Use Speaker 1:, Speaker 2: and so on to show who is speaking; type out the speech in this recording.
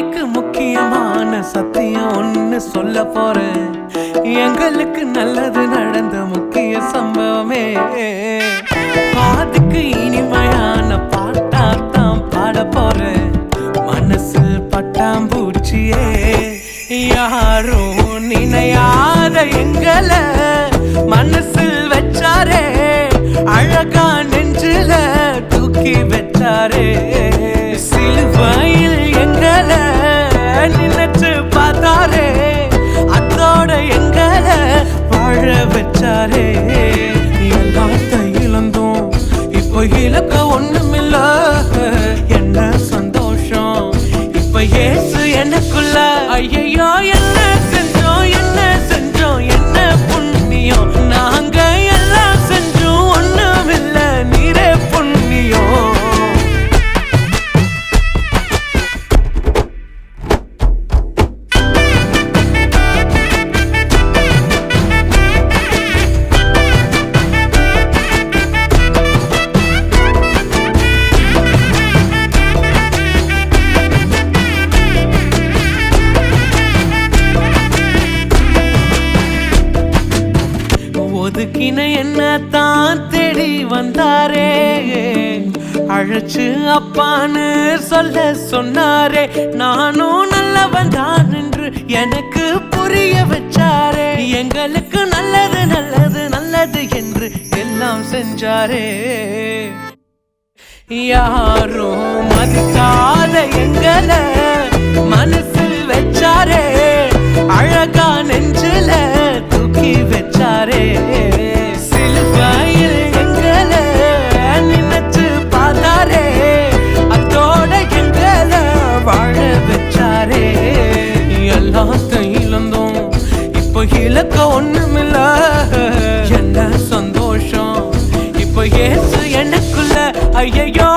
Speaker 1: இன்னைக்கு முக்கியமான சத்தியம் ஒன்னு சொல்ல போறேன். எங்களுக்கு நல்லது நடந்த முக்கிய சம்பவமே. பாதுக்கு இனிமையான பாட்டாத்தான் பாட போறேன். மனசு பட்டாம்பூச்சியே யாரும் நினையாத எங்களை மனசில் வச்சாரே. அழகா நெஞ்சில தூக்கி வச்சாரே. சிலுவையில் எங்களை நினைச்சு பார்த்தாரே. அதோட எங்களை வாழ வச்சாரே. எல்லாத்தையும் இழந்தோம், இப்போ இலக்க ஒண்ணுமில்ல. என்ன சந்தோஷம் இப்ப ஏசு எனக்குள்ள. ஐயோ என்ன செஞ்சோம் என்ன செஞ்சோம் என்ன புண்ணியம். நாங்க எல்லாம் செஞ்சோம் ஒண்ணுமில்ல, நீரே புண்ணியம். ஒதுக்கின என்ன தான் தேடி வந்தாரே. அழைச்சு அப்பான்னு சொல்ல சொன்னாரே. நானும் நல்லவன் தான் என்று எனக்கு புரிய வச்சாரே. எங்களுக்கு நல்லது நல்லது நல்லது என்று எல்லாம் செஞ்சாரே. யாரும் மதிக்காத எங்களை மனசில் வச்சாரே. அழகா நெஞ்சில தூக்கி வச்சாரே. சிலுவையில் எங்களை நினைச்சு பார்த்தாரே. அதோட எங்களை வாழ வச்சாரே. எல்லாத்தையும் இழந்தோம், இப்போ இலக்க ஒண்ணுமில்ல. என்ன சந்தோஷம் இப்ப ஏசு எனக்குள்ள. ஐயோ